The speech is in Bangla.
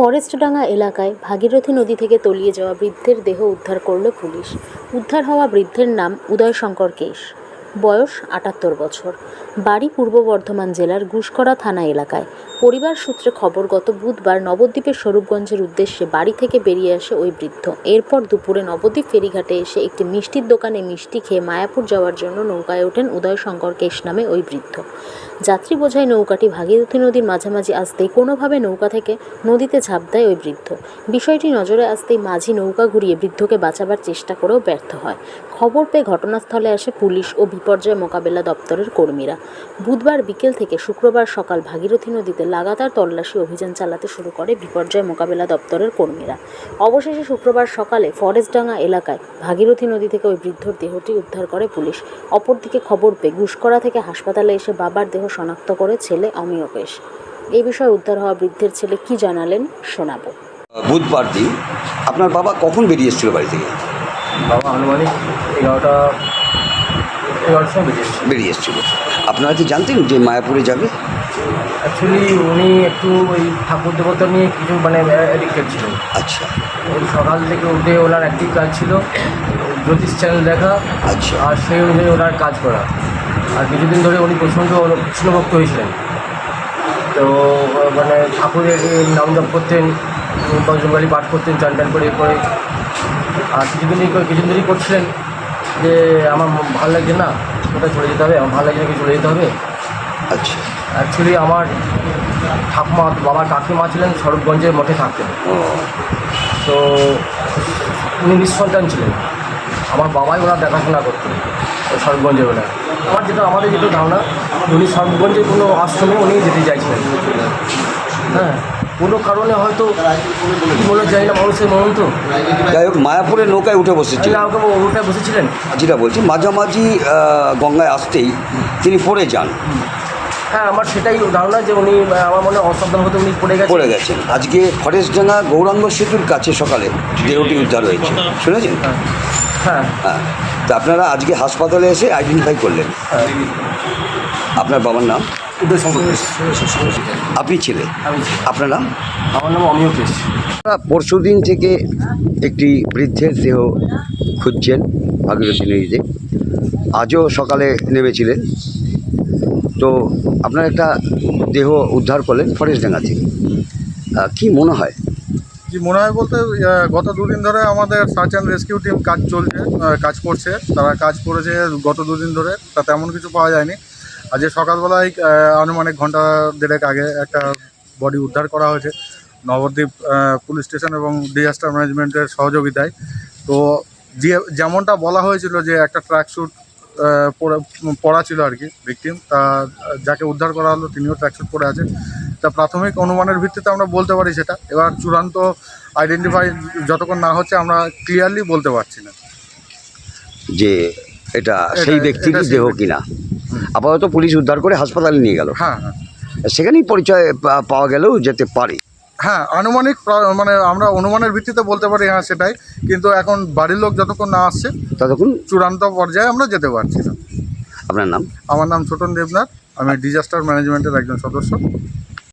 ফরেস্টডাঙ্গা এলাকায় ভাগীরথী নদী থেকে তলিয়ে যাওয়া বৃদ্ধের দেহ উদ্ধার করল পুলিশ। উদ্ধার হওয়া বৃদ্ধের নাম উদয়শঙ্কর কেশ, বয়স ৭৮ বছর, বাড়ি পূর্ব বর্ধমান জেলার ঘুষকরা থানা এলাকায়। পরিবার সূত্রে খবর, গত বুধবার নবদ্বীপের স্বরূপগঞ্জের উদ্দেশ্যে বাড়ি থেকে বেরিয়ে আসে ওই বৃদ্ধ। এরপর দুপুরে নবদ্বীপ ফেরিঘাটে এসে একটি মিষ্টির দোকানে মিষ্টি খেয়ে মায়াপুর যাওয়ার জন্য নৌকায় ওঠেন উদয়শঙ্কর কেশ নামে ওই বৃদ্ধ। যাত্রী বোঝাই নৌকাটি ভাগীরথী নদীর মাঝামাঝি আসতেই কোনোভাবে নৌকা থেকে নদীতে ঝাঁপ দেয় ওই বৃদ্ধ। বিষয়টি নজরে আসতেই মাঝি নৌকা ঘুরিয়ে বৃদ্ধকে বাঁচাবার চেষ্টা করেও ব্যর্থ হয়। খবর পেয়ে ঘটনাস্থলে আসে পুলিশ ও বিপর্যয় মোকাবেলা দপ্তরের কর্মীরা। বুধবার বিকেল থেকে শুক্রবার সকাল ভাগীরথী নদীতে লাগাতার তল্লাশি অভিযান চালাতে শুরু করে বিপর্যয় মোকাবেলা দপ্তরের কর্মীরা। অবশেষে শুক্রবার সকালে ফরেস্টডাঙ্গা এলাকায় ভাগীরথী নদী থেকে ওই বৃদ্ধর দেহটি উদ্ধার করে পুলিশ। অপরদিকে খবর পেয়ে ঘুষকরা থেকে হাসপাতালে এসে বাবার দেহ শনাক্ত করে ছেলে অমিয় কেশ। এই বিষয়ে উদ্ধার হওয়া বৃদ্ধের ছেলে কি জানালেন শোনাবো। বুধবার দিন আপনার বাবা কখন বেরিয়ে এসেছিল বাড়ি থেকে? বাবা আনুমানিক 11টার সময় বেরিয়ে এসেছিল। আপনারা কি জানতেন যে মায়াপুরে যাবে? অ্যাকচুয়ালি উনি একটু ওই ঠাকুর দেবতা নিয়ে কিছু অ্যাডিক্টেড ছিলেন। আচ্ছা, ওই সকাল থেকে উঠে ওনার একটি কাজ ছিল জ্যোতিষ চ্যানেল দেখা। আচ্ছা। আর সেই অনুযায়ী ওনার কাজ করা। আর কিছুদিন ধরে উনি প্রচণ্ড কৃষ্ণভক্ত হয়েছিলেন। তো ঠাকুরের নাম জপ করতেন, বজরঙ্গলী পাঠ করতেন, চান টান করে করে। আর কিছুদিন ধরেই করছিলেন যে আমার ভালো লাগছে না, কোথায় চলে যেতে হবে, আমার ভালো লাগছে নাকি চলে যেতে হবে। আচ্ছা। অ্যাকচুয়ালি আমার ঠাকুমা, বাবার কাকিমা ছিলেন স্বরূপগঞ্জের মঠে থাকতেন। তো উনি নিঃসন্তান ছিলেন। আমার বাবাই ওনার দেখাশোনা করতেন স্বরূপগঞ্জে। আমাদের যেটা ধারণা, উনি স্বরূপগঞ্জের কোনো আশ্রমে উনি যেতে চাইছিলেন। হ্যাঁ, কোনো কারণে হয়তো কী বলে যাই না, মানুষের মন তো। যাই হোক, মায়াপুরে নৌকায় উঠে বসেছিলেন। ওটায় বসেছিলেন। যেটা বলছি, মাঝামাঝি গঙ্গায় আসতেই তিনি পড়ে যান। হ্যাঁ, আমার সেটাই ধারণা যে উনি, আমার মনে হয় অসাবধান হতে উনি পড়ে গেছেন। আজকে ফরেস্টডাঙ্গা গৌরাঙ্গ সেতুর কাছে সকালে দেহটি উদ্ধার হয়েছে, শুনেছেন? হ্যাঁ হ্যাঁ। তা আপনারা আজকে হাসপাতালে এসে আইডেন্টিফাই করলেন। আপনার বাবার নাম? উদয়শঙ্কর কেশ। আপনি ছেলে? আপনার নাম? আমার নাম অমিয় কেশ। পরশু দিন থেকে একটি বৃদ্ধের দেহ খুঁজছেন ভাগীরথী নদীতে। আজও সকালে নেমেছিলেন। তো আপনার একটা দেহ উদ্ধার করলেন ফরেস্টডাঙ্গা থেকে। কি মনে হয়? কি মনে হয় বলতে, গত দুদিন ধরে আমাদের সার্চ অ্যান্ড রেস্কিউ টিম কাজ করছে। তারা কাজ করেছে গত দুদিন ধরে, তা তেমন কিছু পাওয়া যায়নি। আজকে সকালবেলায় আনুমানিক ঘন্টা দেড়েক আগে একটা বডি উদ্ধার করা হয়েছে নবদ্বীপ পুলিশ স্টেশন এবং ডিজাস্টার ম্যানেজমেন্টের সহযোগিতায়। তো যেমনটা বলা হয়েছিল যে একটা ট্র্যাক স্যুট পরা ছিল আর কি ভিকটিম, তা যাকে উদ্ধার করা হলো তিনিও ট্র্যাক স্যুট পরে আছেন। তা প্রাথমিক অনুমানের ভিত্তিতে আমরা বলতে পারি সেটা। এবার চূড়ান্ত আইডেন্টিফাই যতক্ষণ না হচ্ছে আমরা ক্লিয়ারলি বলতে পারছি না যে এটা সেই ব্যক্তির দেহ কিনা। আপাতত পুলিশ উদ্ধার করে হাসপাতালে নিয়ে গেল। হ্যাঁ হ্যাঁ, সেখানেই পরিচয় পাওয়া গেলেও যেতে পারে। হ্যাঁ আনুমানিক আমরা অনুমানের ভিত্তিতে বলতে পারি, হ্যাঁ সেটাই। কিন্তু এখন বাড়ির লোক যতক্ষণ না আসছে ততক্ষণ চূড়ান্ত পর্যায়ে আমরা যেতে পারছি না। আপনার নাম? আমার নাম ছোটন দেবনাথ, আমি ডিজাস্টার ম্যানেজমেন্টের একজন সদস্য।